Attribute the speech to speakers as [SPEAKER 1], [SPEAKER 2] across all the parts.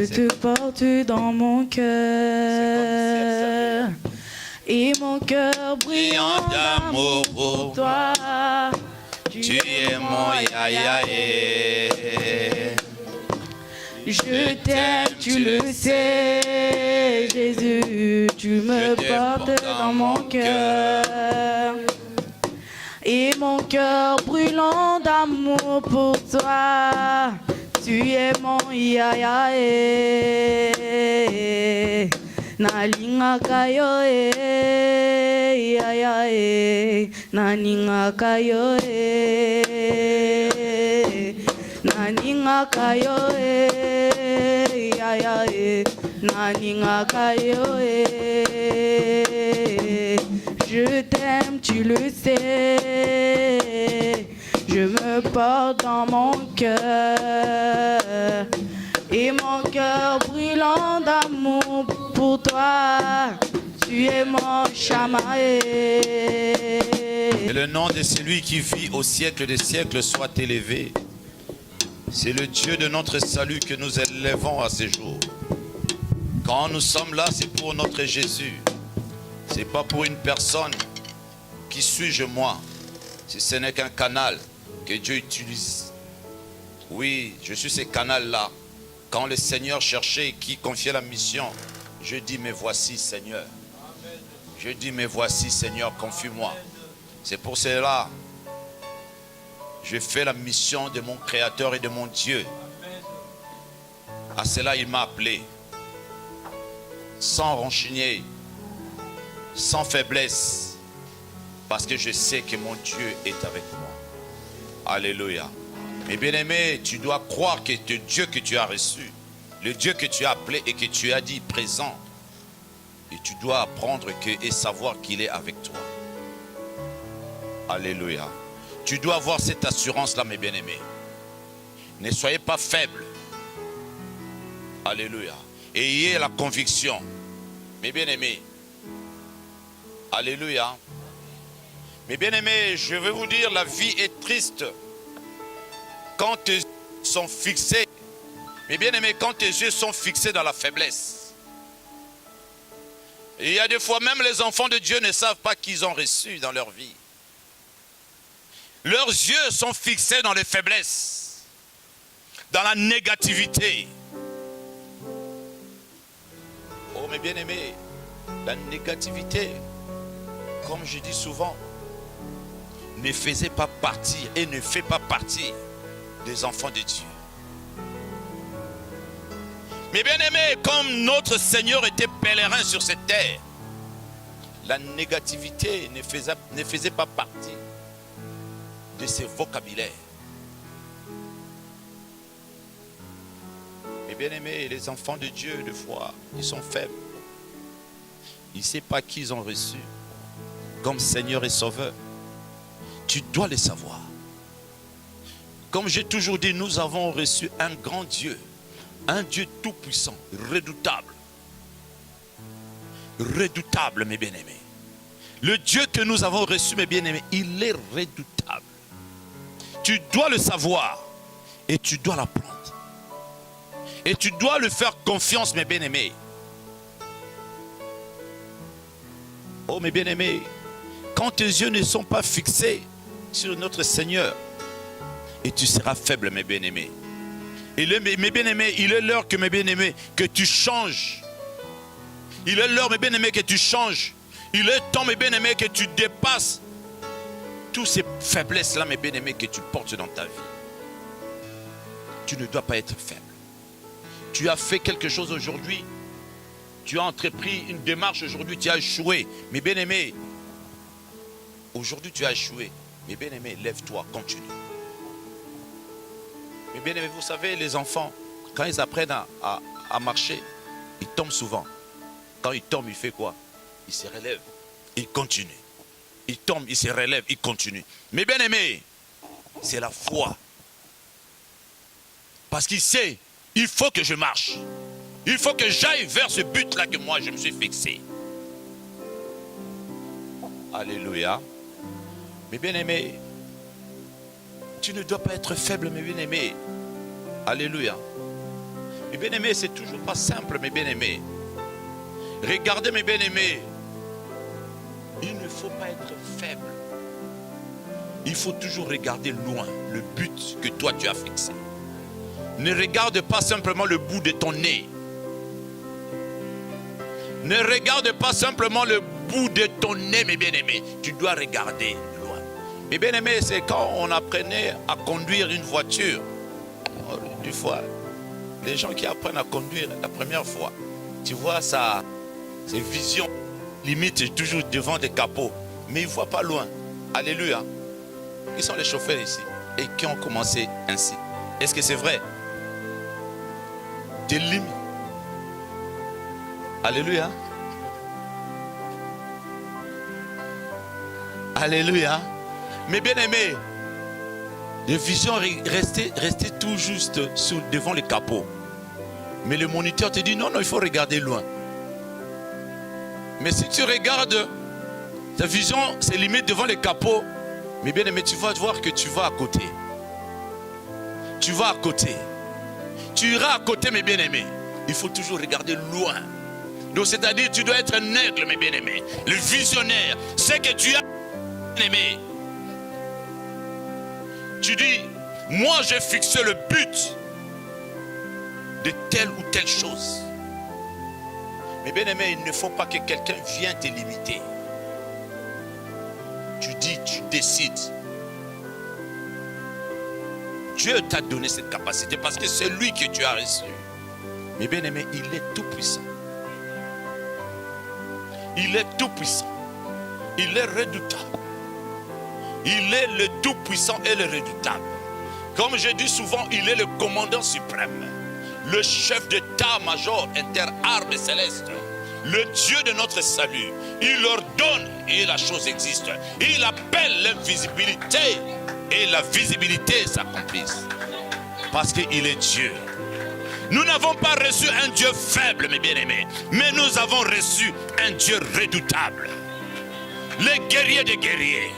[SPEAKER 1] Je te porte dans mon cœur. Et mon cœur brillant d'amour pour toi.
[SPEAKER 2] Tu es mon yayaé.
[SPEAKER 1] Je t'aime, tu le sais, Jésus, tu me portes dans mon cœur. Et mon cœur brûlant d'amour pour toi, tu es mon yayaé. Nalinga yo yayaé, naninga yo naninga yo yayaé, naninga yo. Je t'aime, tu le sais. Je me porte dans mon cœur. Et mon cœur brûlant d'amour pour toi. Tu es mon chamaé.
[SPEAKER 2] Et le nom de celui qui vit au siècle des siècles soit élevé. C'est le Dieu de notre salut que nous élevons à ce jour. Quand nous sommes là, c'est pour notre Jésus. C'est pas pour une personne. Qui suis-je moi? Si ce n'est qu'un canal que Dieu utilise. Oui, je suis ce canal-là. Quand le Seigneur cherchait et qui confiait la mission, je dis, mais voici Seigneur. Je dis, mais voici Seigneur, confie-moi. C'est pour cela je fais la mission de mon Créateur et de mon Dieu. À cela, il m'a appelé. Sans renchigner, sans faiblesse. Parce que je sais que mon Dieu est avec moi. Alléluia. Mais bien-aimé, tu dois croire que le Dieu que tu as reçu, le Dieu que tu as appelé et que tu as dit présent, et tu dois apprendre et savoir qu'il est avec toi. Alléluia. Tu dois avoir cette assurance-là, mes bien-aimés. Ne soyez pas faibles. Alléluia. Ayez la conviction. Mes bien-aimés. Alléluia. Mes bien-aimés, je vais vous dire, la vie est triste quand tes yeux sont fixés. Mes bien-aimés, quand tes yeux sont fixés dans la faiblesse. Et il y a des fois, même les enfants de Dieu ne savent pas qu'ils ont reçu dans leur vie. Leurs yeux sont fixés dans les faiblesses, dans la négativité. Oh mes bien-aimés, la négativité, comme je dis souvent, ne faisait pas partie et ne fait pas partie des enfants de Dieu. Mais bien aimé, comme notre Seigneur était pèlerin sur cette terre, la négativité ne faisait pas partie de ses vocabulaires. Mais bien aimé, les enfants de Dieu, des fois, ils sont faibles. Ils ne savent pas qui ils ont reçu comme Seigneur et Sauveur. Tu dois le savoir. Comme j'ai toujours dit, nous avons reçu un grand Dieu. Un Dieu tout-puissant, redoutable. Redoutable, mes bien-aimés. Le Dieu que nous avons reçu, mes bien-aimés, il est redoutable. Tu dois le savoir et tu dois l'apprendre. Et tu dois lui faire confiance, mes bien-aimés. Oh, mes bien-aimés, quand tes yeux ne sont pas fixés sur notre Seigneur, et tu seras faible, mes bien-aimés. Et mes bien-aimés, il est l'heure que, mes bien-aimés, que tu changes. Il est l'heure, mes bien-aimés, que tu changes. Il est temps, mes bien-aimés, que tu dépasses toutes ces faiblesses-là, mes bien-aimés, que tu portes dans ta vie. Tu ne dois pas être faible. Tu as fait quelque chose aujourd'hui. Tu as entrepris une démarche aujourd'hui, tu as échoué. Mes bien-aimés, aujourd'hui tu as échoué. Mes bien-aimés, lève-toi, continue. Mais bien aimé, vous savez, les enfants, quand ils apprennent à marcher, ils tombent souvent. Quand ils tombent, ils font quoi? Ils se relèvent, ils continuent. Ils tombent, ils se relèvent, ils continuent. Mais bien aimé, c'est la foi. Parce qu'il sait, il faut que je marche. Il faut que j'aille vers ce but-là que moi je me suis fixé. Alléluia. Mais bien aimé, tu ne dois pas être faible, mes bien-aimés. Alléluia. Mes bien-aimés, c'est toujours pas simple, mes bien-aimés. Regardez, mes bien-aimés, il ne faut pas être faible. Il faut toujours regarder loin le but que toi tu as fixé. Ne regarde pas simplement le bout de ton nez. Ne regarde pas simplement le bout de ton nez, mes bien-aimés. Tu dois regarder loin. Mes bien-aimés, c'est quand on apprenait à conduire une voiture. Des fois, les gens qui apprennent à conduire la première fois, tu vois ça, ces visions limite toujours devant des capots. Mais ils ne voient pas loin. Alléluia. Qui sont les chauffeurs ici et qui ont commencé ainsi? Est-ce que c'est vrai? Des limites. Alléluia. Alléluia. Mais bien aimés, les visions restaient tout juste devant les capots. Mais le moniteur te dit non, il faut regarder loin. Mais si tu regardes, ta vision se limite devant les capots. Mais bien aimé, tu vas voir que tu vas à côté. Tu vas à côté. Tu iras à côté, mes bien-aimés. Il faut toujours regarder loin. Donc c'est-à-dire, tu dois être un aigle, mes bien-aimés. Le visionnaire, c'est que tu as, bien-aimé. Tu dis, moi j'ai fixé le but de telle ou telle chose. Mais bien aimé, il ne faut pas que quelqu'un vienne te limiter. Tu dis, tu décides. Dieu t'a donné cette capacité parce que c'est lui que tu as reçu. Mais bien aimé, il est tout puissant. Il est tout puissant. Il est redoutable. Il est le tout puissant et le redoutable. Comme je dis souvent, il est le commandant suprême. Le chef d'état-major inter-armes célestes, le Dieu de notre salut. Il ordonne et la chose existe. Il appelle l'invisibilité et la visibilité s'accomplisse. Parce qu'il est Dieu. Nous n'avons pas reçu un Dieu faible, mes bien-aimés, mais nous avons reçu un Dieu redoutable. Le guerrier des guerriers.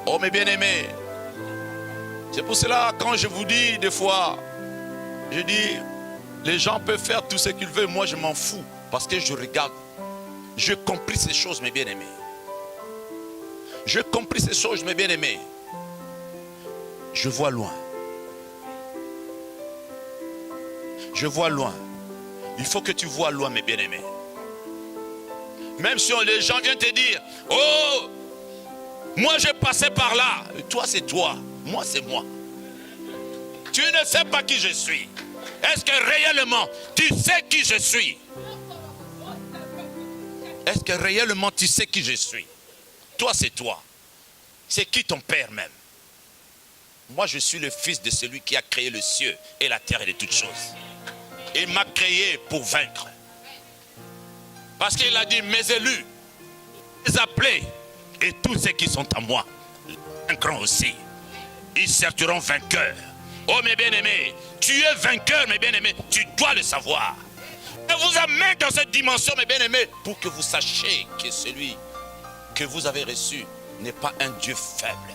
[SPEAKER 2] Oh mes bien-aimés, c'est pour cela quand je vous dis des fois, je dis, les gens peuvent faire tout ce qu'ils veulent, moi je m'en fous. Parce que je regarde, je compris ces choses, mes bien-aimés. Je compris ces choses, mes bien-aimés. Je vois loin. Je vois loin. Il faut que tu vois loin, mes bien-aimés. Même si les gens viennent te dire, oh, moi j'ai passé par là. Toi c'est toi, moi c'est moi. Tu ne sais pas qui je suis. Est-ce que réellement tu sais qui je suis? Est-ce que réellement tu sais qui je suis? Toi c'est toi. C'est qui ton père même? Moi je suis le fils de celui qui a créé le ciel et la terre et de toutes choses. Il m'a créé pour vaincre. Parce qu'il a dit, mes élus, mes appelés, et tous ceux qui sont à moi, vaincront aussi. Ils sortiront vainqueurs. Oh mes bien-aimés, tu es vainqueur, mes bien-aimés, tu dois le savoir. Je vous amène dans cette dimension, mes bien-aimés, pour que vous sachiez que celui que vous avez reçu n'est pas un Dieu faible.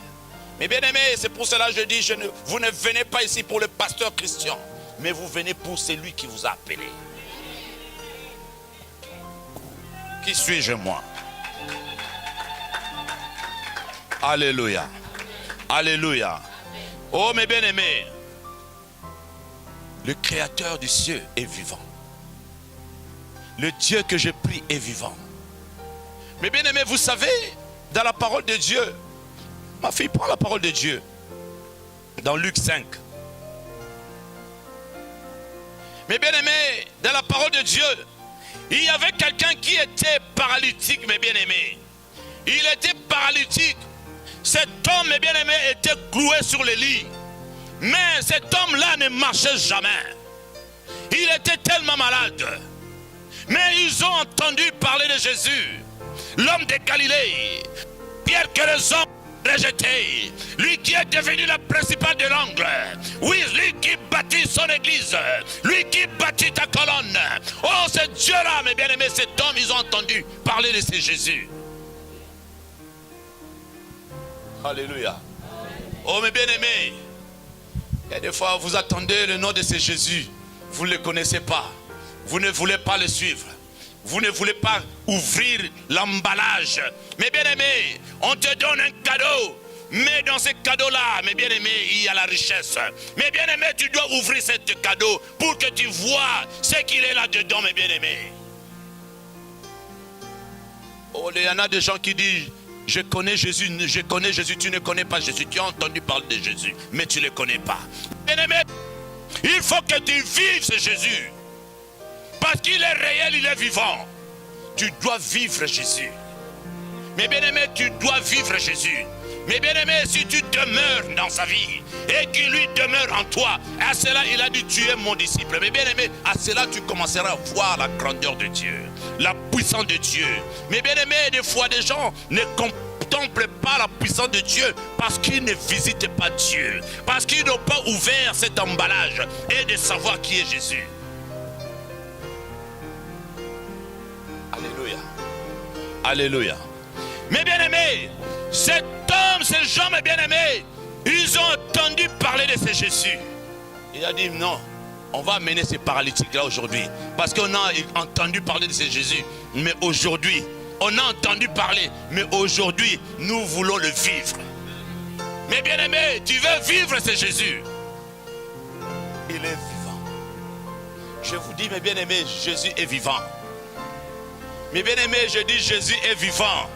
[SPEAKER 2] Mes bien-aimés, c'est pour cela que je dis, vous ne venez pas ici pour le pasteur Christian, mais vous venez pour celui qui vous a appelé. Qui suis-je moi? Alléluia. Alléluia. Oh mes bien-aimés, le créateur du ciel est vivant. Le Dieu que je prie est vivant. Mes bien-aimés, vous savez, dans la parole de Dieu, ma fille prend la parole de Dieu, dans Luc 5. Mes bien-aimés, dans la parole de Dieu, il y avait quelqu'un qui était paralytique, mes bien-aimés. Il était paralytique. Cet homme, mes bien-aimés, était cloué sur le lit. Mais cet homme-là ne marchait jamais. Il était tellement malade. Mais ils ont entendu parler de Jésus, l'homme de Galilée, Pierre que les hommes rejeté, lui qui est devenu la principale de l'angle, oui, lui qui bâtit son église, lui qui bâtit ta colonne. Oh, ce Dieu-là, mes bien-aimés, cet homme, ils ont entendu parler de ce Jésus. Alléluia. Oh, mes bien-aimés, il y a des fois, vous attendez le nom de ce Jésus. vous ne le connaissez pas. Vous ne voulez pas le suivre. Vous ne voulez pas ouvrir l'emballage. Mes bien-aimés, on te donne un cadeau. Mais dans ce cadeau-là, mes bien-aimés, il y a la richesse. Mes bien-aimés, tu dois ouvrir ce cadeau pour que tu vois ce qu'il est là-dedans, mes bien-aimés. Oh, il y en a des gens qui disent, je connais Jésus, tu ne connais pas Jésus. Tu as entendu parler de Jésus, mais tu ne le connais pas. Bien-aimé, il faut que tu vives ce Jésus. Parce qu'il est réel, il est vivant. Tu dois vivre Jésus. Mes bien-aimés, tu dois vivre Jésus. Mais bien aimé, si tu demeures dans sa vie et qu'il lui demeure en toi, à cela il a dit tu es mon disciple. Mais bien aimé, à cela tu commenceras à voir la grandeur de Dieu, la puissance de Dieu. Mais bien aimé, des fois des gens ne contemplent pas la puissance de Dieu parce qu'ils ne visitent pas Dieu, parce qu'ils n'ont pas ouvert cet emballage et de savoir qui est Jésus. Alléluia. Alléluia. Mais bien aimé, cet homme, ces gens, mes bien-aimés, ils ont entendu parler de ce Jésus. Il a dit non, on va amener ces paralytiques-là aujourd'hui. Parce qu'on a entendu parler de ce Jésus. Mais aujourd'hui, on a entendu parler. Mais aujourd'hui, nous voulons le vivre. Mes bien-aimés, tu veux vivre ce Jésus. Il est vivant. Je vous dis, mes bien-aimés, Jésus est vivant. Mes bien-aimés, je dis Jésus est vivant.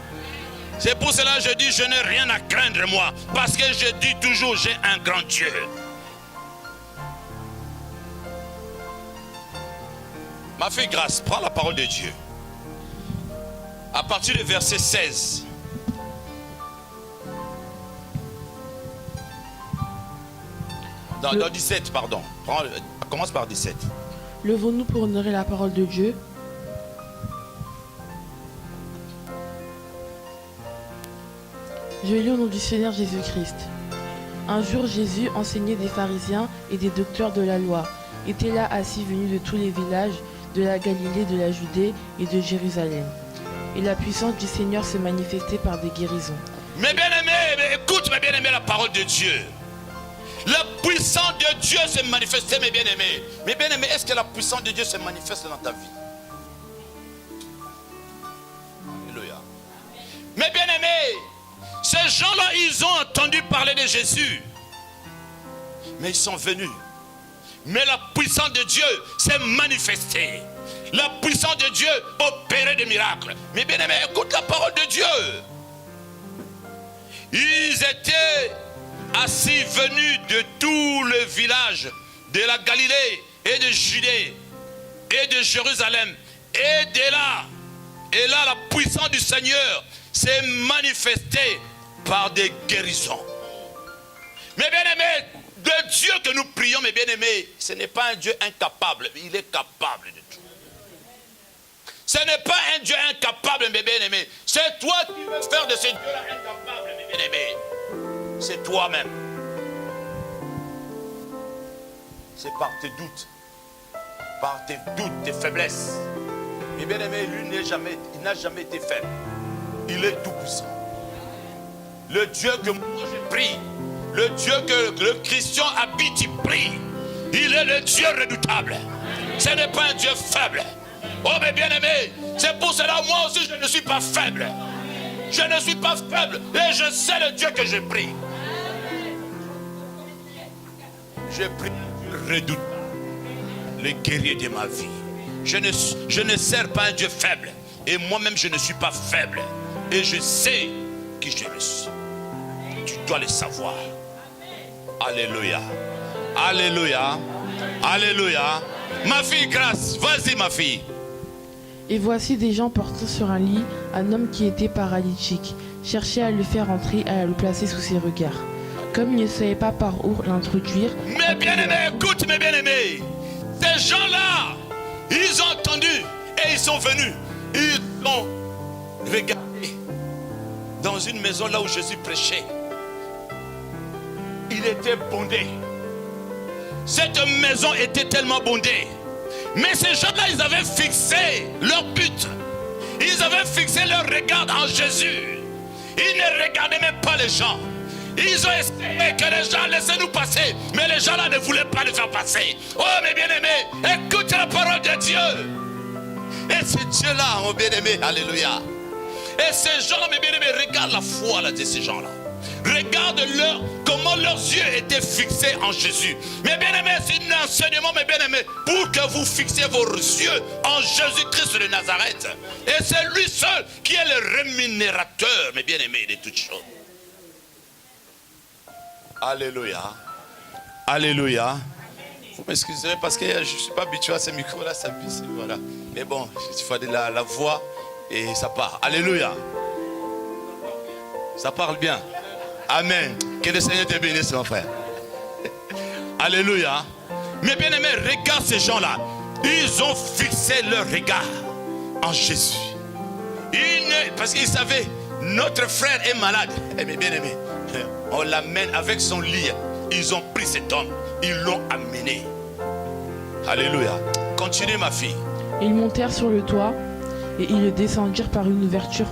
[SPEAKER 2] C'est pour cela que je dis je n'ai rien à craindre moi. Parce que je dis toujours j'ai un grand Dieu. Ma fille Grâce, prends la parole de Dieu. À partir du verset 16. Dans 17, pardon. Commence par 17.
[SPEAKER 3] Levons-nous pour honorer la parole de Dieu. Je lis au nom du Seigneur Jésus-Christ. Un jour, Jésus, enseigné des pharisiens et des docteurs de la loi, était là assis venu de tous les villages, de la Galilée, de la Judée et de Jérusalem. Et la puissance du Seigneur se manifestait par des guérisons.
[SPEAKER 2] Mes bien-aimés, écoute mes bien-aimés la parole de Dieu. La puissance de Dieu s'est manifestée, mes bien-aimés. Mes bien-aimés, est-ce que la puissance de Dieu se manifeste dans ta vie? Alléluia. Mes bien-aimés, ces gens-là, ils ont entendu parler de Jésus. Mais ils sont venus. Mais la puissance de Dieu s'est manifestée. La puissance de Dieu opérait des miracles. Mais bien aimé, écoute la parole de Dieu. Ils étaient assis venus de tout le village de la Galilée et de Judée et de Jérusalem. Et là, la puissance du Seigneur s'est manifestée par des guérisons. Mes bien-aimés, le Dieu que nous prions, mes bien-aimés, ce n'est pas un Dieu incapable, il est capable de tout. Ce n'est pas un Dieu incapable, mes bien-aimés. C'est toi qui veux faire de ce Dieu-là incapable, mes bien-aimés. C'est toi-même. C'est par tes doutes, tes faiblesses. Mes bien-aimés, lui, il n'a jamais été faible. Il est tout puissant. Le Dieu que moi je prie, le Dieu que le Christian habite, il prie. Il est le Dieu redoutable. Ce n'est pas un Dieu faible. Oh mes bien-aimés, c'est pour cela moi aussi je ne suis pas faible. Je ne suis pas faible et je sais le Dieu que je prie. Je prie le redoutable, le guerrier de ma vie. Je ne sers pas un Dieu faible. Et moi-même je ne suis pas faible. Et je sais qui je le suis. Tu dois le savoir. Alléluia. Alléluia. Alléluia. Ma fille Grâce, vas-y ma fille.
[SPEAKER 3] Et voici des gens portant sur un lit un homme qui était paralytique, cherchaient à le faire entrer et à le placer sous ses regards. Comme ils ne savaient pas par où l'introduire.
[SPEAKER 2] Mes bien-aimés, écoute mes bien-aimés. Ces gens-là, ils ont entendu et ils sont venus. Ils ont regardé dans une maison là où Jésus prêchait. Il était bondé. Cette maison était tellement bondée. Mais ces gens-là, ils avaient fixé leur but. Ils avaient fixé leur regard en Jésus. Ils ne regardaient même pas les gens. Ils ont essayé que les gens laissent nous passer, mais les gens là ne voulaient pas le faire passer. Oh mes bien-aimés, écoute la parole de Dieu. Et ce Dieu-là, mon bien-aimé, alléluia. Et ces gens, mes bien-aimés, regarde la foi là, de ces gens-là. Regarde comment leurs yeux étaient fixés en Jésus. Mes bien-aimés, c'est un enseignement, mes bien-aimés, pour que vous fixiez vos yeux en Jésus-Christ de Nazareth. Et c'est lui seul qui est le rémunérateur, mes bien-aimés, de toutes choses. Alléluia. Alléluia. Vous m'excuserez parce que je ne suis pas habitué à ce micro-là, ça pisse, voilà. Mais bon, il faut de la voix et ça part. Alléluia. Ça parle bien. Amen. Que le Seigneur te bénisse, mon frère. Alléluia. Mais bien aimés, regarde ces gens-là. Ils ont fixé leur regard en Jésus. Parce qu'ils savaient, notre frère est malade. Eh bien aimés, on l'amène avec son lit. Ils ont pris cet homme. Ils l'ont amené. Alléluia. Continue ma fille.
[SPEAKER 3] Ils montèrent sur le toit et ils le descendirent par une ouverture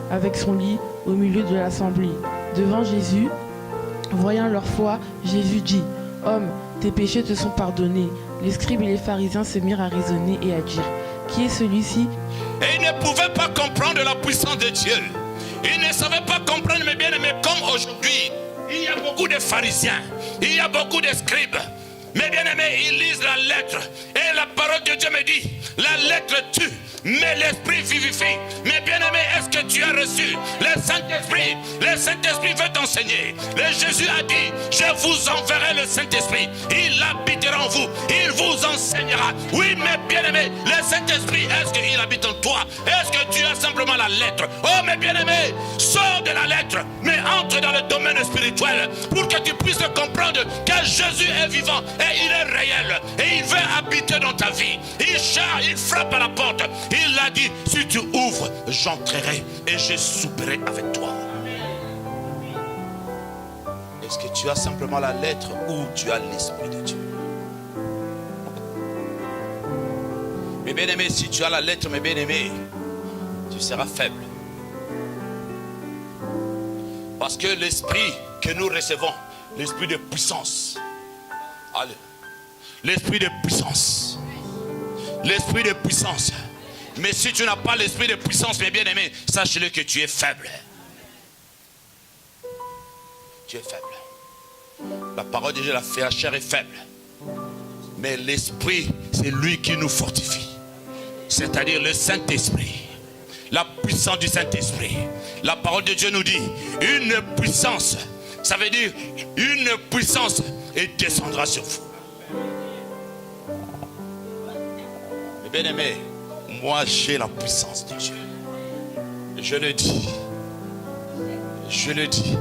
[SPEAKER 3] avec son lit au milieu de l'assemblée. Devant Jésus, voyant leur foi, Jésus dit: Homme, tes péchés te sont pardonnés. Les scribes et les pharisiens se mirent à raisonner et à dire: Qui est celui-ci?
[SPEAKER 2] Et ils ne pouvaient pas comprendre la puissance de Dieu. Ils ne savaient pas comprendre, mes bien-aimés, comme aujourd'hui, il y a beaucoup de pharisiens, il y a beaucoup de scribes. Mes bien-aimés, ils lisent la lettre. Et la parole de Dieu me dit: la lettre tue, mais l'esprit vivifie. Mais bien-aimé, est-ce que tu as reçu le Saint-Esprit? Le Saint-Esprit veut t'enseigner. Jésus a dit: je vous enverrai le Saint-Esprit. Il habitera en vous. Il vous enseignera. Oui, mais bien-aimé, le Saint-Esprit, est-ce qu'il habite en toi? Est-ce que tu as simplement la lettre? Oh, mais bien-aimé, sors de la lettre, mais entre dans le domaine spirituel pour que tu puisses comprendre que Jésus est vivant et il est réel. Et il veut habiter dans ta vie. Il frappe à la porte. Il a dit: si tu ouvres, j'entrerai et je souperai avec toi. Est-ce que tu as simplement la lettre ou tu as l'Esprit de Dieu? Mes bien-aimés, si tu as la lettre, mes bien-aimés, tu seras faible. Parce que l'Esprit que nous recevons, l'Esprit de puissance, allez, l'Esprit de puissance, l'Esprit de puissance. Mais si tu n'as pas l'Esprit de puissance, mes bien-aimés, sache-le que tu es faible. Tu es faible. La parole de Dieu, la chair est faible. Mais l'Esprit, c'est lui qui nous fortifie. C'est-à-dire le Saint-Esprit. La puissance du Saint-Esprit. La parole de Dieu nous dit: une puissance. Ça veut dire une puissance et descendra sur vous. Mais bien aimé, moi j'ai la puissance de Dieu. Je le dis. Je le dis.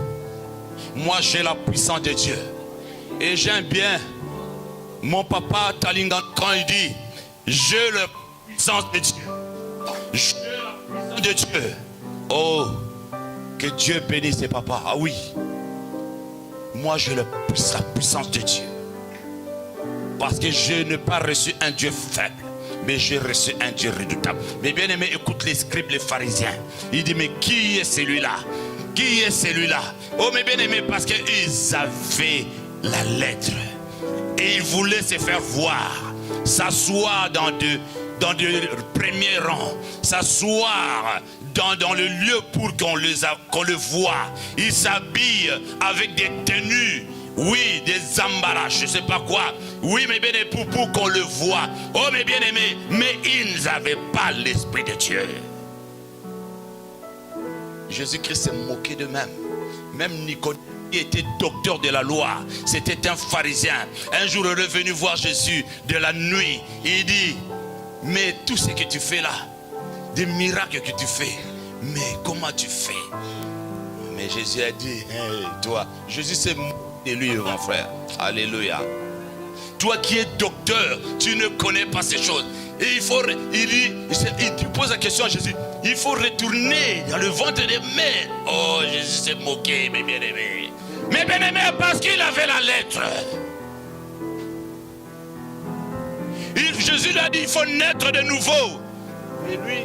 [SPEAKER 2] Moi j'ai la puissance de Dieu. Et j'aime bien mon papa Talinga quand il dit: j'ai la puissance de Dieu. J'ai la puissance de Dieu. Oh, que Dieu bénisse ses papas. Ah oui. Moi j'ai la puissance de Dieu. Parce que je n'ai pas reçu un Dieu faible, mais j'ai reçu un Dieu redoutable. Mais bien aimé, écoute les scribes, les pharisiens. Il dit: mais qui est celui-là? Qui est celui-là? Oh mes bien aimés, parce qu'ils avaient la lettre. Et ils voulaient se faire voir. S'asseoir dans de premiers rangs. S'asseoir dans le lieu pour qu'on le voit. Ils s'habillent avec des tenues. Oui, des embarras, je ne sais pas quoi. Oui, mais bien aimés, pour qu'on le voit. Oh, mes bien-aimés, mais ils n'avaient pas l'Esprit de Dieu. Jésus-Christ s'est moqué d'eux-mêmes. Même Nicodème, qui était docteur de la loi, c'était un pharisien. Un jour, il est venu voir Jésus de la nuit. Il dit: mais tout ce que tu fais là, des miracles que tu fais, mais comment tu fais? Mais Jésus a dit: hey, toi, Jésus s'est moqué de lui, mon frère. Alléluia. Toi qui es docteur, tu ne connais pas ces choses. Et il pose la question à Jésus: il faut retourner dans le ventre des mères. Oh, Jésus s'est moqué, mes bien-aimés. Mes bien-aimés, parce qu'il avait la lettre. Jésus lui a dit: il faut naître de nouveau. Et lui,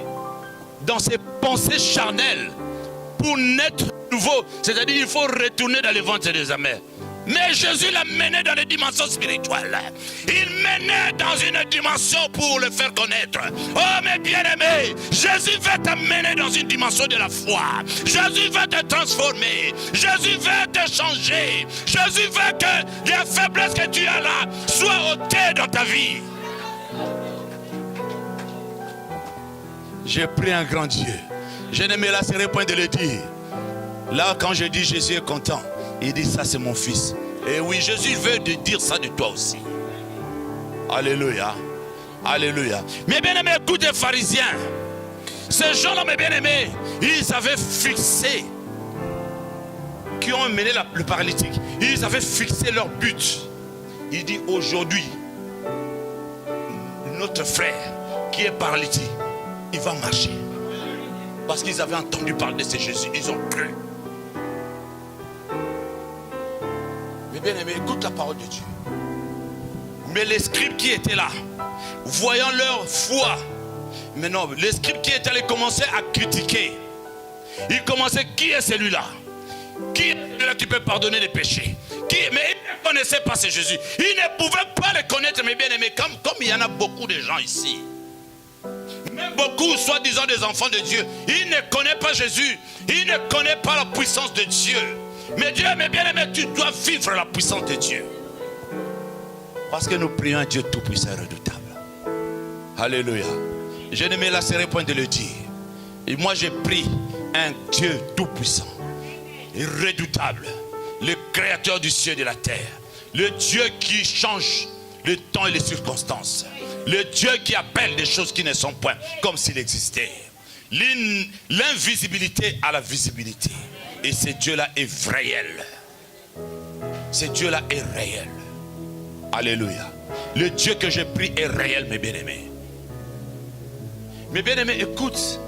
[SPEAKER 2] dans ses pensées charnelles, pour naître de nouveau, c'est-à-dire il faut retourner dans le ventre des mères. Mais Jésus l'a mené dans les dimensions spirituelles. Il menait dans une dimension pour le faire connaître. Oh mes bien-aimés, Jésus veut t'amener dans une dimension de la foi. Jésus veut te transformer. Jésus veut te changer. Jésus veut que les faiblesses que tu as là soient ôtées dans ta vie. J'ai pris un grand Dieu. Je ne me lasserai point de le dire. Là, quand je dis Jésus est content, il dit ça c'est mon fils. Et oui, Jésus veut te dire ça de toi aussi. Alléluia. Alléluia. Mes bien-aimés, écoute les pharisiens. Ces gens-là, mes bien-aimés, ils avaient fixé, qui ont mené le paralytique, ils avaient fixé leur but. Il dit aujourd'hui, notre frère qui est paralytique, il va marcher. Parce qu'ils avaient entendu parler de ce Jésus, ils ont cru. Mais bien aimé, écoute la parole de Dieu. Mais les scribes qui étaient là, voyant leur foi, maintenant les scribes qui étaient allés commencer à critiquer. Ils commençaient, qui est celui-là? Qui est celui-là qui peut pardonner les péchés? Mais ils ne connaissaient pas ce Jésus. Ils ne pouvaient pas le connaître, mes bien-aimés, comme il y en a beaucoup de gens ici. Même beaucoup, soi-disant des enfants de Dieu, ils ne connaissent pas Jésus. Ils ne connaissent pas la puissance de Dieu. Mais Dieu, mes bien-aimés, tu dois vivre la puissance de Dieu. Parce que nous prions un Dieu tout-puissant et redoutable. Alléluia. Je ne me lasserai point de le dire. Et moi, j'ai pris un Dieu tout-puissant et redoutable. Le créateur du ciel et de la terre. Le Dieu qui change le temps et les circonstances. Le Dieu qui appelle des choses qui ne sont point comme s'il existait. L'invisibilité à la visibilité. Et ce Dieu-là est réel. Ce Dieu-là est réel. Alléluia. Le Dieu que j'ai pris est réel, mes bien-aimés. Mes bien-aimés, écoute.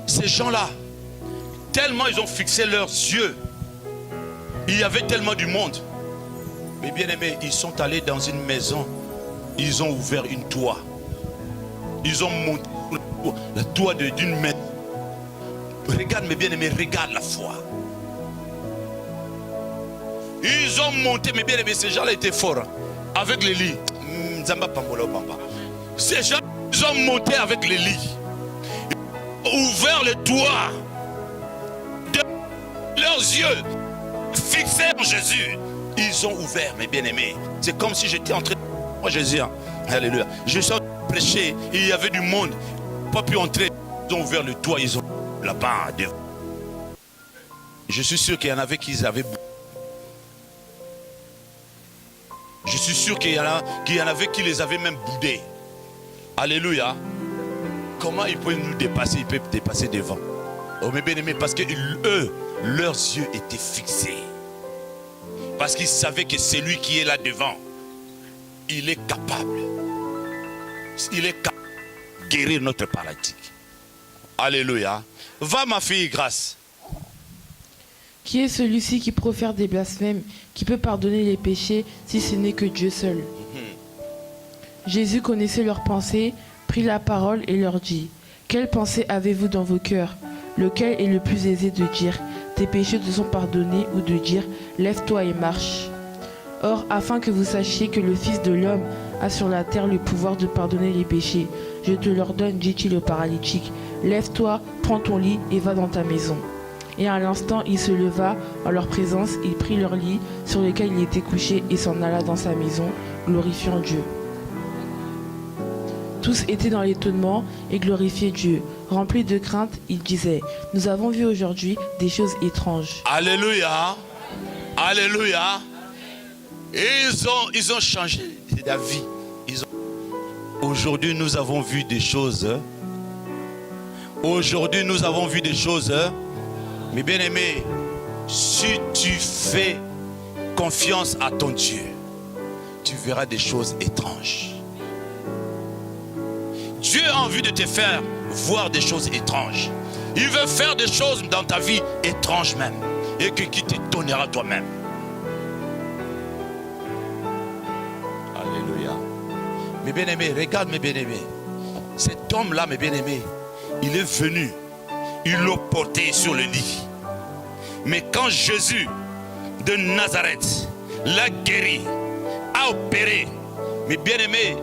[SPEAKER 2] Ces gens-là, tellement ils ont fixé leurs yeux. Il y avait tellement du monde. Mes bien-aimés, ils sont allés dans une maison. Ils ont ouvert une toit. Ils ont monté la toit d'une maison. Regarde mes bien-aimés, regarde la foi. Ils ont monté, mes bien-aimés, ces gens-là étaient forts. Hein, avec les lits. Ces gens, ils ont monté avec les lits. Ils ont ouvert le toit de leurs yeux fixés en Jésus. Ils ont ouvert, mes bien-aimés. C'est comme si j'étais en train de... Moi, Jésus, hein. Alléluia. Je suis en train de prêcher. Il y avait du monde. Pas pu entrer. Ils ont ouvert le toit. Ils ont là-bas. Je suis sûr qu'il y en avait qui avaient... Je suis sûr qu'il y en avait qui les avaient même boudés. Alléluia. Comment ils peuvent nous dépasser? Ils peuvent dépasser devant. Oh mes bien-aimés, parce que eux, leurs yeux étaient fixés. Parce qu'ils savaient que celui qui est là devant, il est capable. Il est capable de guérir notre paralytique. Alléluia. Va ma fille, grâce.
[SPEAKER 3] Qui est celui-ci qui profère des blasphèmes, qui peut pardonner les péchés, si ce n'est que Dieu seul? Jésus connaissait leurs pensées, prit la parole et leur dit: quelle pensée avez-vous dans vos cœurs? Lequel est le plus aisé de dire: tes péchés te sont pardonnés, ou de dire: lève-toi et marche? Or, afin que vous sachiez que le Fils de l'homme a sur la terre le pouvoir de pardonner les péchés, je te l'ordonne, dit-il au paralytique: lève-toi, prends ton lit et va dans ta maison. Et à l'instant, il se leva en leur présence, il prit leur lit sur lequel il était couché et s'en alla dans sa maison, glorifiant Dieu. Tous étaient dans l'étonnement et glorifiaient Dieu. Remplis de crainte, ils disaient: nous avons vu aujourd'hui des choses étranges.
[SPEAKER 2] Alléluia. Alléluia. Et ils ont changé d'avis. Aujourd'hui, nous avons vu des choses. Aujourd'hui, nous avons vu des choses. Mais bien aimé, si tu fais confiance à ton Dieu, tu verras des choses étranges. Dieu a envie de te faire voir des choses étranges. Il veut faire des choses dans ta vie étranges même. Et qui t'étonnera toi-même. Alléluia. Mes bien-aimés, regarde mes bien-aimés. Cet homme-là, mes bien-aimés, il est venu. Il l'a porté sur le lit. Mais quand Jésus de Nazareth l'a guéri, a opéré, mais bien aimé,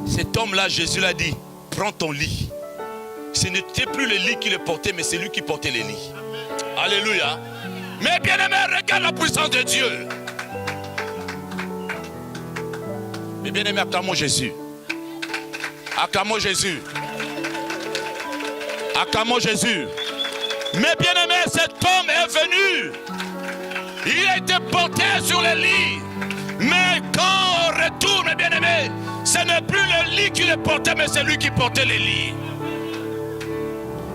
[SPEAKER 2] cet homme-là, Jésus l'a dit, prends ton lit. Ce n'était plus le lit qui le portait, mais c'est lui qui portait les lits. Alléluia. Mais bien aimé, regarde la puissance de Dieu. Mais bien aimé, acclamons Jésus. Acclamons Jésus. Acclamons Jésus. Mais bien aimé, cet homme est venu. Il a été porté sur le lit. Mais quand on retourne, bien aimé, ce n'est plus le lit qui le portait, mais c'est lui qui portait les lits.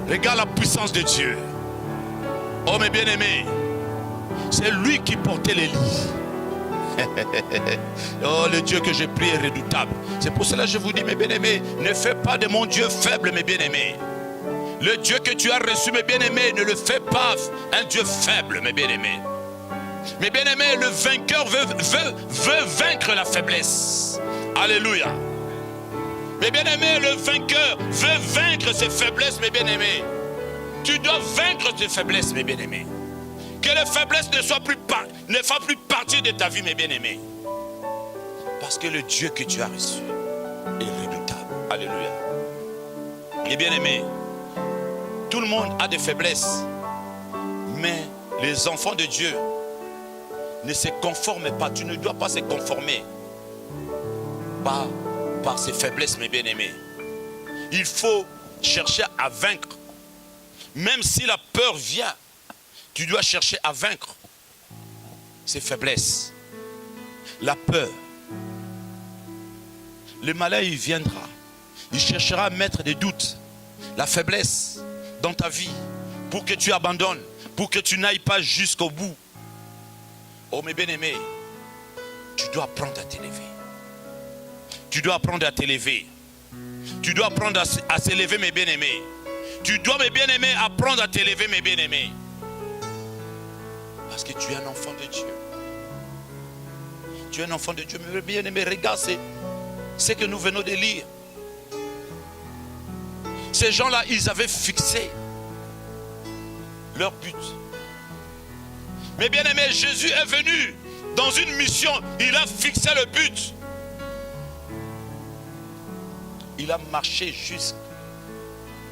[SPEAKER 2] Regarde la puissance de Dieu. Oh, mais bien aimé, c'est lui qui portait les lits. Oh, le Dieu que j'ai pris est redoutable. C'est pour cela que je vous dis, mes bien-aimés, ne fais pas de mon Dieu faible, mes bien-aimés. Le Dieu que tu as reçu, mes bien-aimés, ne le fais pas un Dieu faible, mes bien-aimés. Mes bien-aimés, le vainqueur veut vaincre la faiblesse. Alléluia. Mes bien-aimés, le vainqueur veut vaincre ses faiblesses, mes bien-aimés. Tu dois vaincre tes faiblesses, mes bien-aimés. Que les faiblesses ne fassent plus partie de ta vie, mes bien-aimés. Parce que le Dieu que tu as reçu est redoutable. Alléluia. Mes bien-aimés, tout le monde a des faiblesses. Mais les enfants de Dieu ne se conforment pas. Tu ne dois pas se conformer par ces faiblesses, mes bien-aimés. Il faut chercher à vaincre. Même si la peur vient, tu dois chercher à vaincre ces faiblesses. La peur. Le malin, il viendra. Il cherchera à mettre des doutes, la faiblesse dans ta vie pour que tu abandonnes, pour que tu n'ailles pas jusqu'au bout. Oh, mes bien-aimés, tu dois apprendre à t'élever. Tu dois apprendre à t'élever. Tu dois apprendre à s'élever, mes bien-aimés. Tu dois, mes bien-aimés, apprendre à t'élever, mes bien-aimés. Parce que tu es un enfant de Dieu. Tu es un enfant de Dieu. Mes bien-aimés, regarde ce que nous venons de lire. Ces gens-là, ils avaient fixé leur but. Mais bien aimé, Jésus est venu dans une mission. Il a fixé le but. Il a marché jusqu'à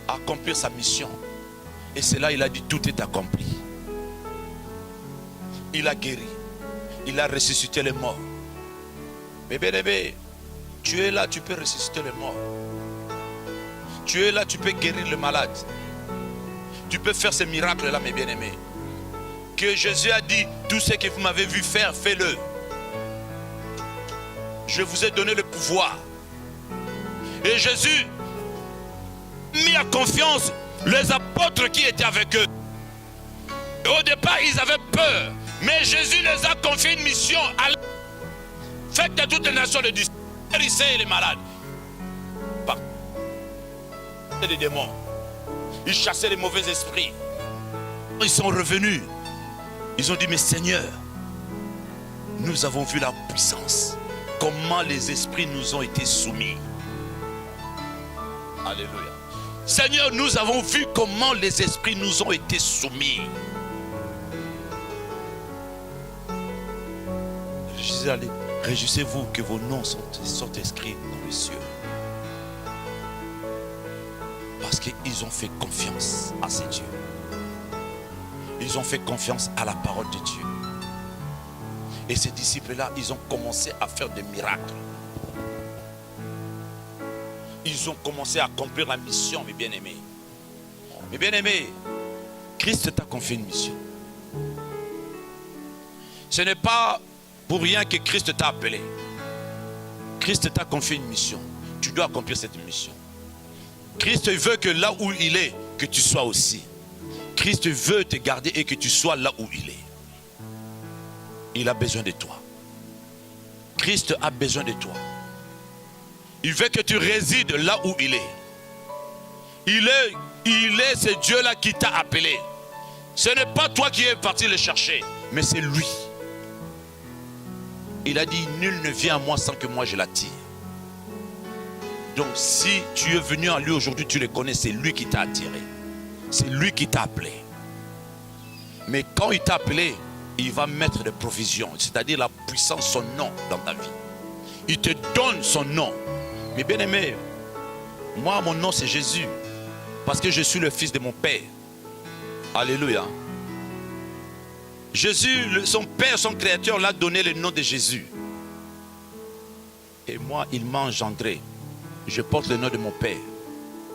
[SPEAKER 2] accomplir sa mission. Et c'est là il a dit tout est accompli. Il a guéri. Il a ressuscité les morts. Mais bien aimé, tu es là, tu peux ressusciter les morts. Tu es là, tu peux guérir le malade. Tu peux faire ces miracles-là, mes bien-aimés. Que Jésus a dit, tout ce que vous m'avez vu faire, faites-le. Je vous ai donné le pouvoir. Et Jésus mis à confiance les apôtres qui étaient avec eux. Et au départ, ils avaient peur. Mais Jésus les a confié une mission. Faites de toutes les nations de disciples. Guérissez les malades. Des démons. Ils chassaient les mauvais esprits. Ils sont revenus. Ils ont dit, mais Seigneur, nous avons vu la puissance. Comment les esprits nous ont été soumis. Alléluia. Seigneur, nous avons vu comment les esprits nous ont été soumis. Jésus allez, réjouissez-vous que vos noms sont inscrits dans les cieux. Parce qu'ils ont fait confiance à ces dieux. Ils ont fait confiance à la parole de Dieu. Et ces disciples-là, ils ont commencé à faire des miracles. Ils ont commencé à accomplir la mission, mes bien-aimés. Mes bien-aimés, Christ t'a confié une mission. Ce n'est pas pour rien que Christ t'a appelé. Christ t'a confié une mission. Tu dois accomplir cette mission. Christ veut que là où il est, que tu sois aussi. Christ veut te garder et que tu sois là où il est. Il a besoin de toi. Christ a besoin de toi. Il veut que tu résides là où il est. Il est ce Dieu-là qui t'a appelé. Ce n'est pas toi qui es parti le chercher, mais c'est lui. Il a dit, nul ne vient à moi sans que moi je l'attire. Donc si tu es venu à lui aujourd'hui, tu le connais, c'est lui qui t'a attiré. C'est lui qui t'a appelé. Mais quand il t'a appelé, il va mettre des provisions, c'est-à-dire la puissance, son nom dans ta vie. Il te donne son nom. Mais bien aimé, moi mon nom c'est Jésus, parce que je suis le fils de mon Père. Alléluia. Jésus, son Père, son Créateur l'a donné le nom de Jésus. Et moi, il m'a engendré. Je porte le nom de mon Père.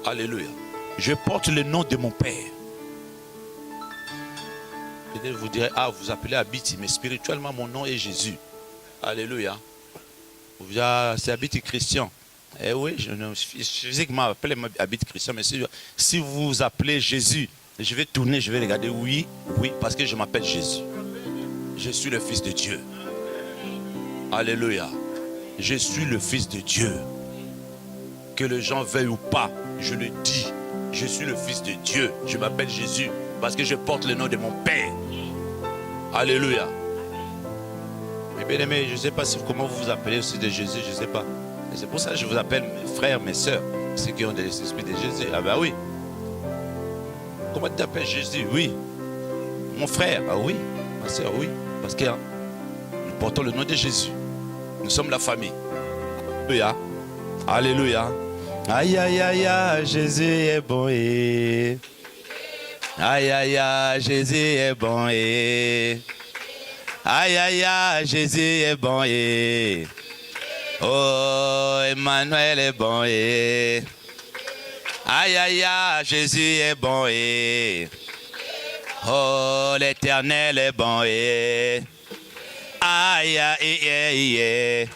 [SPEAKER 2] Alléluia. Je porte le nom de mon Père. Peut-être vous direz, ah, vous appelez Abiti, mais spirituellement, mon nom est Jésus. Alléluia. Vous dites, ah, c'est Abiti Christian. Eh oui, physiquement, appelez Abiti Christian, mais si vous vous appelez Jésus, je vais tourner, je vais regarder, oui, parce que je m'appelle Jésus. Je suis le Fils de Dieu. Alléluia. Je suis le Fils de Dieu. Que les gens veuillent ou pas, je le dis. Je suis le Fils de Dieu. Je m'appelle Jésus parce que je porte le nom de mon Père. Alléluia. Mais bien aimé, je ne sais pas comment vous vous appelez aussi de Jésus, je ne sais pas. C'est pour ça que je vous appelle mes frères, mes soeurs, ceux qui ont des esprits de Jésus. Ah ben oui. Comment tu t'appelles Jésus? Oui. Mon frère? Ah oui. Ma soeur? Oui. Parce que nous portons le nom de Jésus. Nous sommes la famille. Alléluia. Alléluia. Aïe aïe aïe aïe, Jésus est bon et aïe aïe aïe, Jésus est bon et aïe aïe aïe, Jésus est bon et oh Emmanuel est bon et aïe aïe aïe, Jésus est bon et oh l'Éternel est bon et aïe aïe aïe.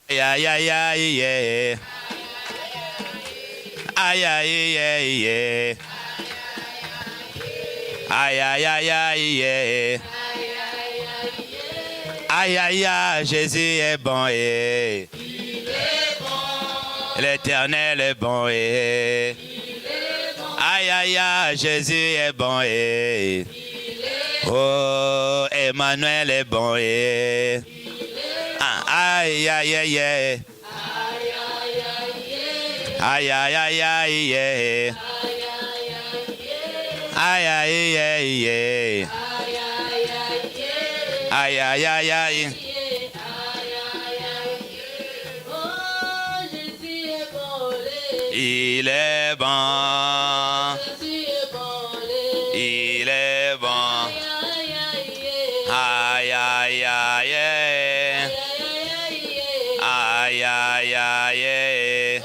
[SPEAKER 2] Aïe aïe aïe aïe aïe aïe aïe aïe aïe aïe aïe aïe aïe aïe aïe, Jésus est bon et l'Éternel est bon et aïe aïe aïe, Jésus est bon et oh Emmanuel est bon et aïe aïe aïe aïe aïe aïe aïe aïe aïe aïe aïe aïe aïe aïe aïe. Il est bon, il est bon, aïe aïe aïe. Aïe aïe aïe,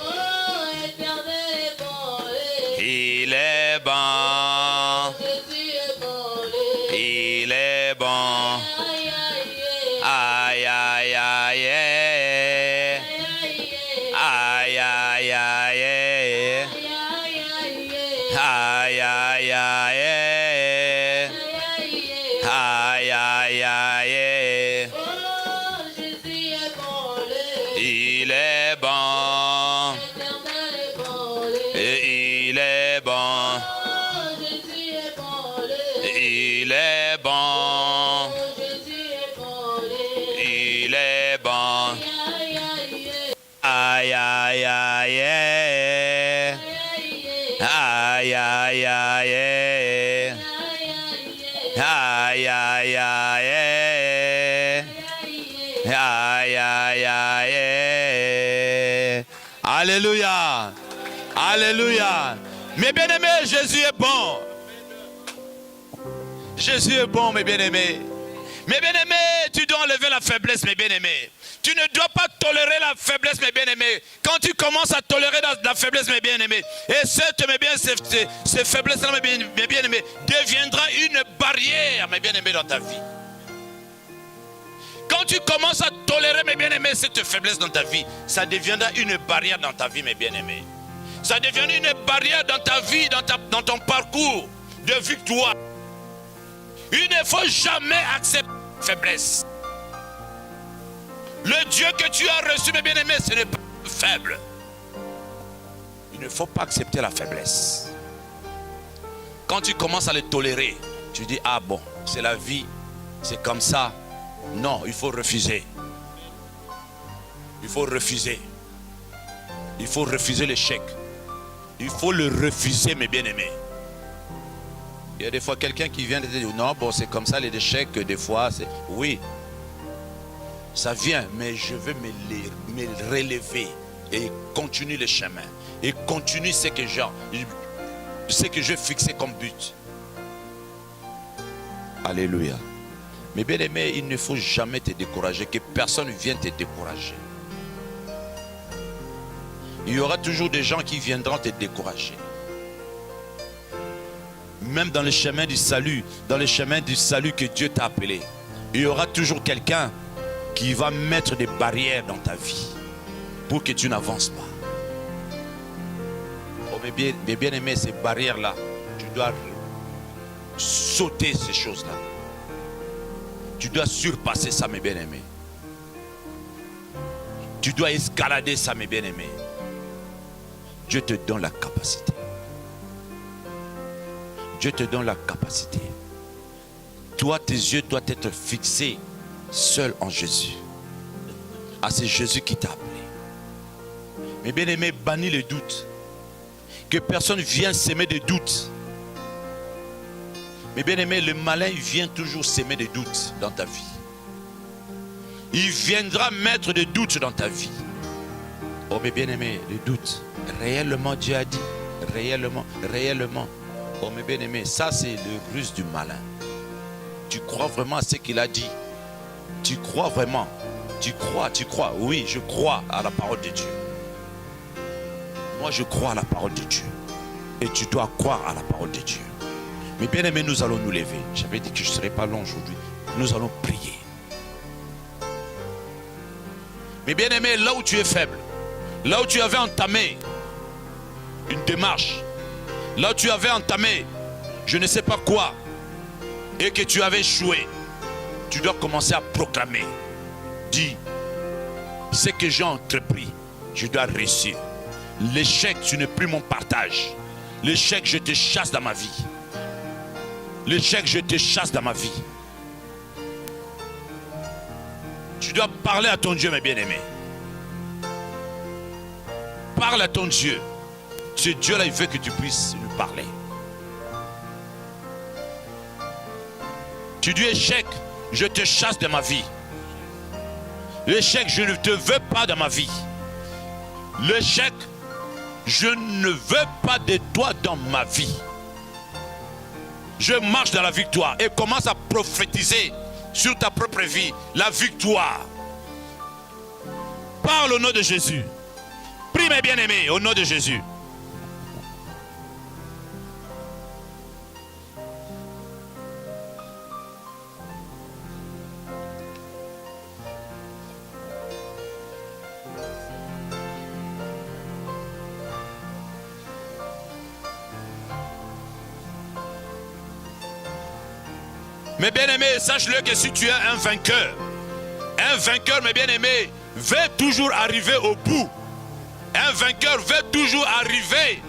[SPEAKER 2] il est bon, il est bon, aïe aïe aïe, aïe aïe aïe, aïe aïe aïe, aïe aïe aïe. Il est bon, et il est bon, il est bon, il est bon, aïe aïe aïe, aïe aïe aïe, aïe aïe aïe. Aïe, aïe, aïe. Alléluia. Alléluia. Mes bien-aimés, Jésus est bon. Jésus est bon, mes bien-aimés. Mes bien-aimés, tu dois enlever la faiblesse, mes bien-aimés. Tu ne dois pas tolérer la faiblesse, mes bien-aimés. Quand tu commences à tolérer la faiblesse, mes bien-aimés, et ces faiblesses-là, mes bien-aimés, deviendra une barrière, mes bien-aimés, dans ta vie. Quand tu commences à tolérer, mes bien-aimés, cette faiblesse dans ta vie, ça deviendra une barrière dans ta vie, mes bien-aimés. Ça deviendra une barrière dans ta vie, dans ton parcours de victoire. Il ne faut jamais accepter la faiblesse. Le Dieu que tu as reçu, mes bien-aimés, ce n'est pas faible. Il ne faut pas accepter la faiblesse. Quand tu commences à le tolérer, tu dis, ah bon, c'est la vie, c'est comme ça. Non, il faut refuser. Il faut refuser. Il faut refuser l'échec. Il faut le refuser, mes bien-aimés. Il y a des fois quelqu'un qui vient de dire non, bon, c'est comme ça les échecs, des fois, c'est. Oui, ça vient, mais je veux me relever et continuer le chemin. Et continuer ce que j'ai fixé comme but. Alléluia. Mais bien aimé, il ne faut jamais te décourager, que personne ne vienne te décourager. Il y aura toujours des gens qui viendront te décourager. Même dans le chemin du salut, que Dieu t'a appelé, il y aura toujours quelqu'un qui va mettre des barrières dans ta vie pour que tu n'avances pas. Oh, mais bien aimé, ces barrières-là, tu dois sauter ces choses-là. Tu dois surpasser ça, mes bien-aimés. Tu dois escalader ça, mes bien-aimés. Dieu te donne la capacité. Dieu te donne la capacité. Toi, tes yeux doivent être fixés seul en Jésus. Ah, c'est Jésus qui t'a appelé. Mais bien aimé, bannis les doutes. Que personne vienne s'aimer des doutes. Mais bien aimé, le malin il vient toujours s'aimer des doutes dans ta vie. Il viendra mettre des doutes dans ta vie. Oh mais bien aimé, les doutes. Réellement Dieu a dit. Réellement. Oh mais bien aimé, ça c'est le ruse du malin. Tu crois vraiment à ce qu'il a dit? Tu crois vraiment? Tu crois? Oui, je crois à la parole de Dieu. Moi je crois à la parole de Dieu. Et tu dois croire à la parole de Dieu. Mais bien aimé, nous allons nous lever. J'avais dit que je ne serais pas long aujourd'hui. Nous allons prier. Mais bien aimé, là où tu es faible, là où tu avais entamé une démarche, là où tu avais entamé je ne sais pas quoi et que tu avais échoué, tu dois commencer à proclamer. Dis, ce que j'ai entrepris, je dois réussir. L'échec, tu n'es plus mon partage. L'échec, je te chasse dans ma vie. L'échec, je te chasse dans ma vie. Tu dois parler à ton Dieu, mes bien-aimés. Parle à ton Dieu. Ce Dieu-là, il veut que tu puisses lui parler. Tu dis échec, je te chasse de ma vie. L'échec, je ne te veux pas dans ma vie. L'échec, je ne veux pas de toi dans ma vie. Je marche dans la victoire et commence à prophétiser sur ta propre vie la victoire. Parle au nom de Jésus. Prie mes bien-aimés au nom de Jésus. Mes bien-aimés, sache-le que si tu es un vainqueur, mes bien-aimés, veut toujours arriver au bout. Un vainqueur veut toujours arriver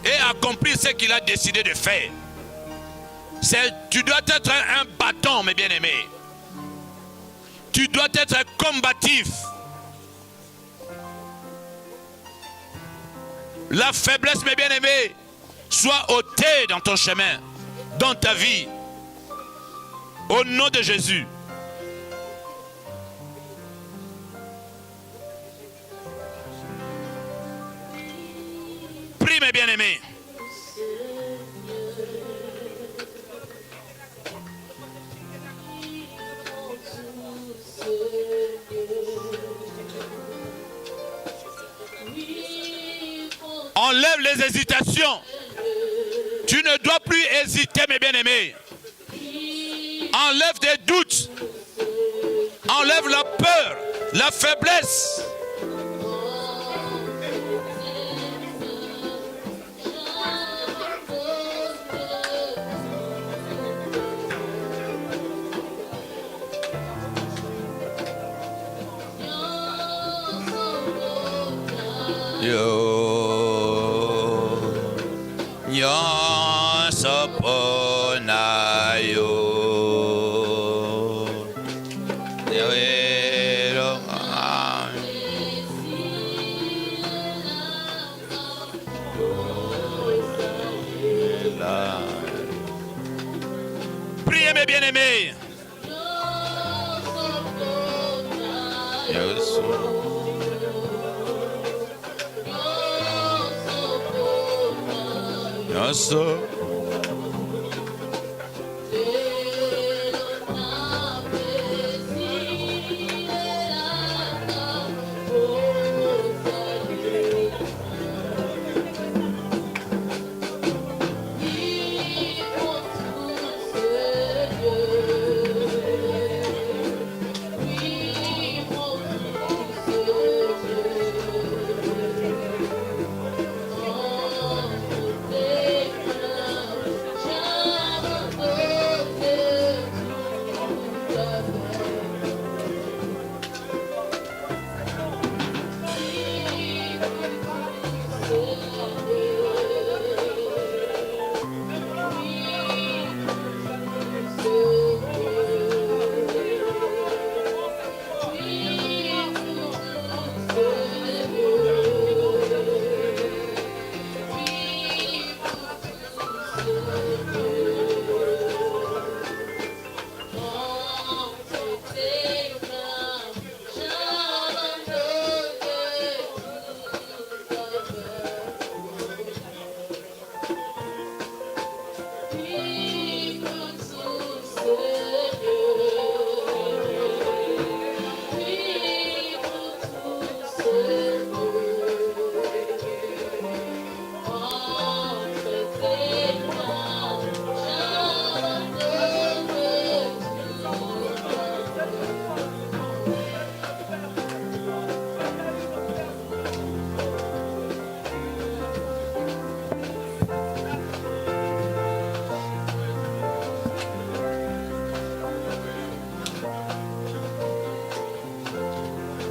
[SPEAKER 2] et accomplir ce qu'il a décidé de faire. Tu dois être un bâton, mes bien-aimés. Tu dois être combatif. La faiblesse, mes bien-aimés, soit ôtée dans ton chemin, dans ta vie. Au nom de Jésus. Prie mes bien-aimés. Enlève les hésitations. Tu ne dois plus hésiter, mes bien-aimés. Enlève des doutes. Enlève la peur, la faiblesse. bien-aimés. Yes. Yes.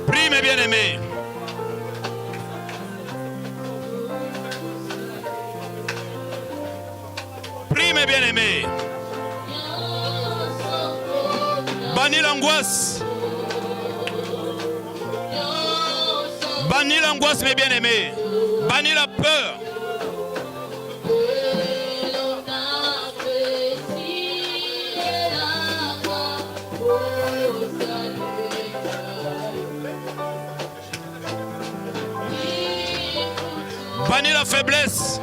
[SPEAKER 2] Prie, mes bien-aimés. Prie, mes bien-aimés. Bannis l'angoisse. Bannis l'angoisse, mes bien-aimés. Bannis la peur. Bannis la faiblesse.